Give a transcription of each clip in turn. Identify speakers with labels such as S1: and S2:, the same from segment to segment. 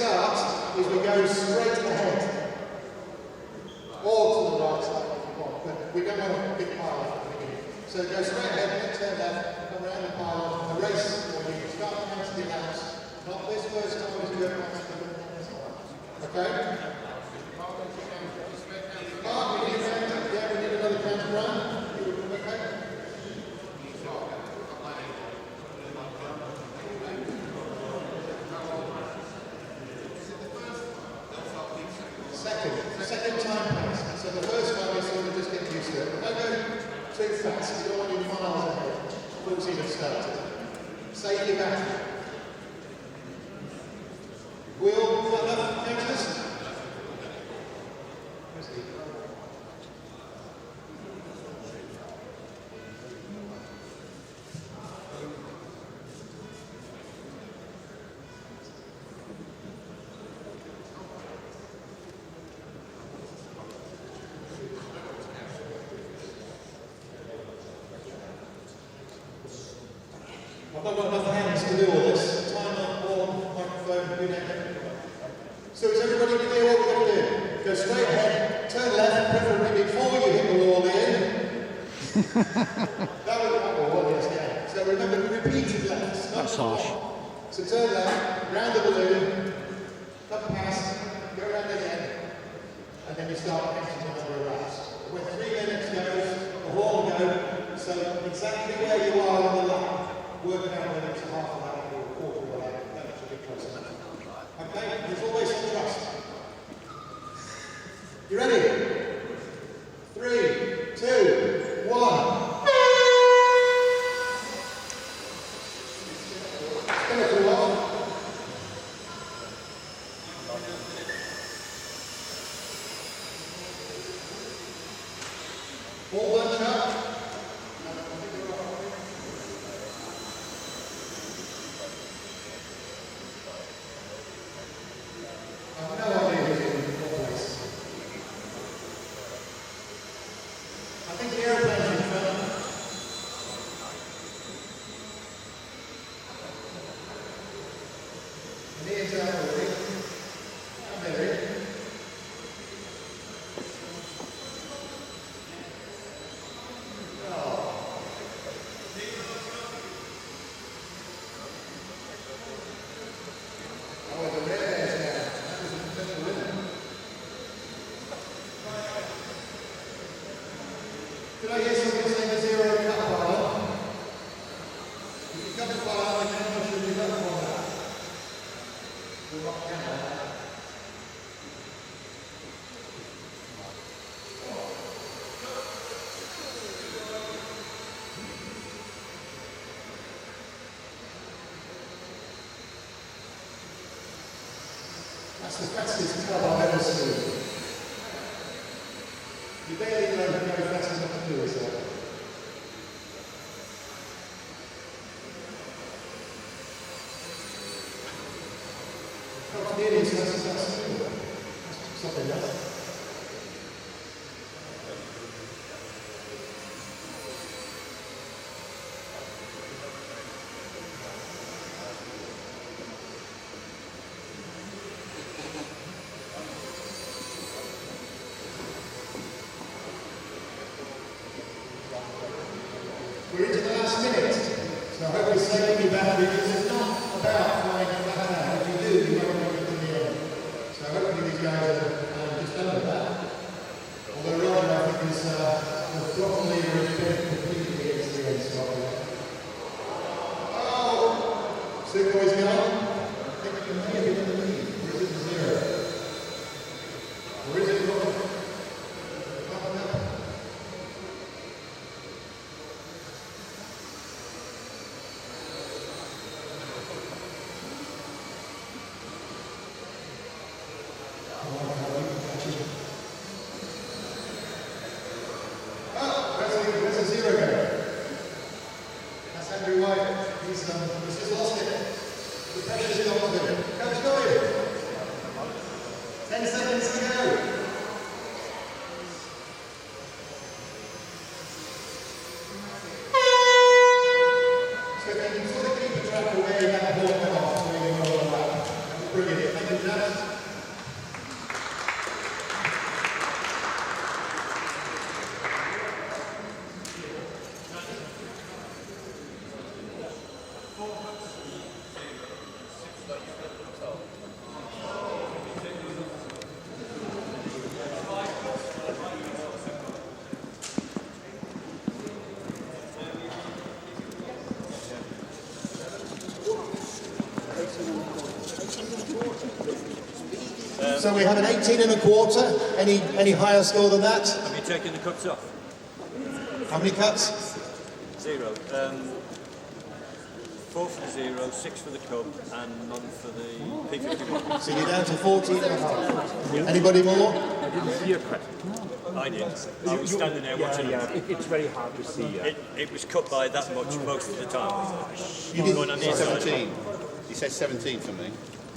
S1: start is we go straight ahead. Or to the right side if you want, but we don't want a big pylon at the beginning. So go straight ahead, turn left, come around the pylon, a race for you. Start counting the laps. Not this first time, we do it once. Okay? Mark, we need another count to run. Okay? Second time pass. So the first one is sort of just get used to it. Don't go too fast, you don't want to be miles ahead. Full team have started. Save your battery. Wheel, got enough counters? I've not got enough hands to do all this. Timer, horn, microphone, you name it. So is everybody clear what we're going to do? Go straight ahead, turn left, preferably before you hit the wall in. That was the wall, yes, yeah. So remember, repeated lefts.
S2: That's harsh.
S1: So turn left, round the balloon, up past, go round again, and then you start counting the number of laps. When 3 minutes goes, the horn goes, so exactly where you are on the lap. Work out whether it's a half a lap or a quarter of a lap, that should be close enough. Okay, there's always some trust. You ready? 3, 2, 1. Spin it through off. All bunch up. Did I hear somebody saying the zero cut pylon? If you cut the pylon, I can't should you cut on that. We'll not count that. That's the fastest cut I've ever seen. You barely know who knows fast enough to do it, so. It's nearly as fast as that smooth. That's something else. We're into the last minute, so I hope you're saving your battery because it's not about flying flat out. If you do, you won't make it to the end. So hopefully these guys are just under that. Although Roger, I think, is the throttle lever has been completely against the end stop. Oh! Superboy's gone. I think you may have been in the lead. Or is it the zero? Or is it Roger? He's just lost it. The pressure's not on him. Coach, go in. So we have an 18 1/4. Any higher score than that?
S2: Have you taken the cuts off?
S1: How many cuts?
S2: 0. 4 for the 0, 6 for the cup, and none for the P51.
S1: So you're down to 14 1/2. Anybody more?
S3: I didn't see a cut.
S2: I did. I was standing there watching it.
S3: It's very hard to see.
S2: It was cut by that much most of the time.
S1: You did.
S2: Going on the inside.
S4: 17. He said 17 for me.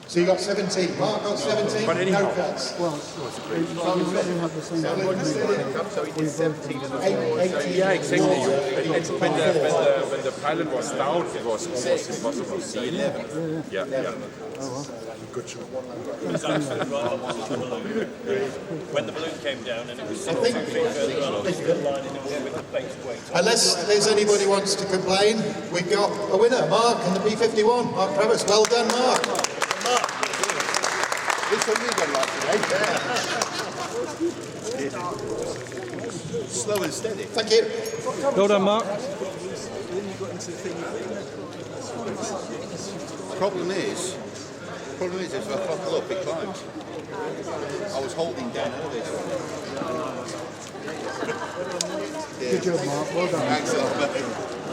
S1: So you got 17. Mark got 17.
S3: But anyhow,
S1: No cuts.
S5: Well, you have the same
S4: So he did 17 and
S3: yeah, exactly. When the Pylon was down, it was almost impossible to see it. Yeah.
S5: good shot.
S2: It was actually right opposite the balloon. When the balloon came down and it was 6
S1: think-
S2: feet further on, it was lining up with the base weight.
S1: Unless there's anybody wants to complain, we've got a winner, Mark, and the P51. Mark Travis. Well done, Mark.
S4: This one we got like today. Slow and steady.
S1: Thank you.
S3: Well done, Mark.
S4: Problem is if I throttle up, it climbs. I was holding down all this.
S5: Good job, Mark. Well done.
S4: Thanks a lot, mate.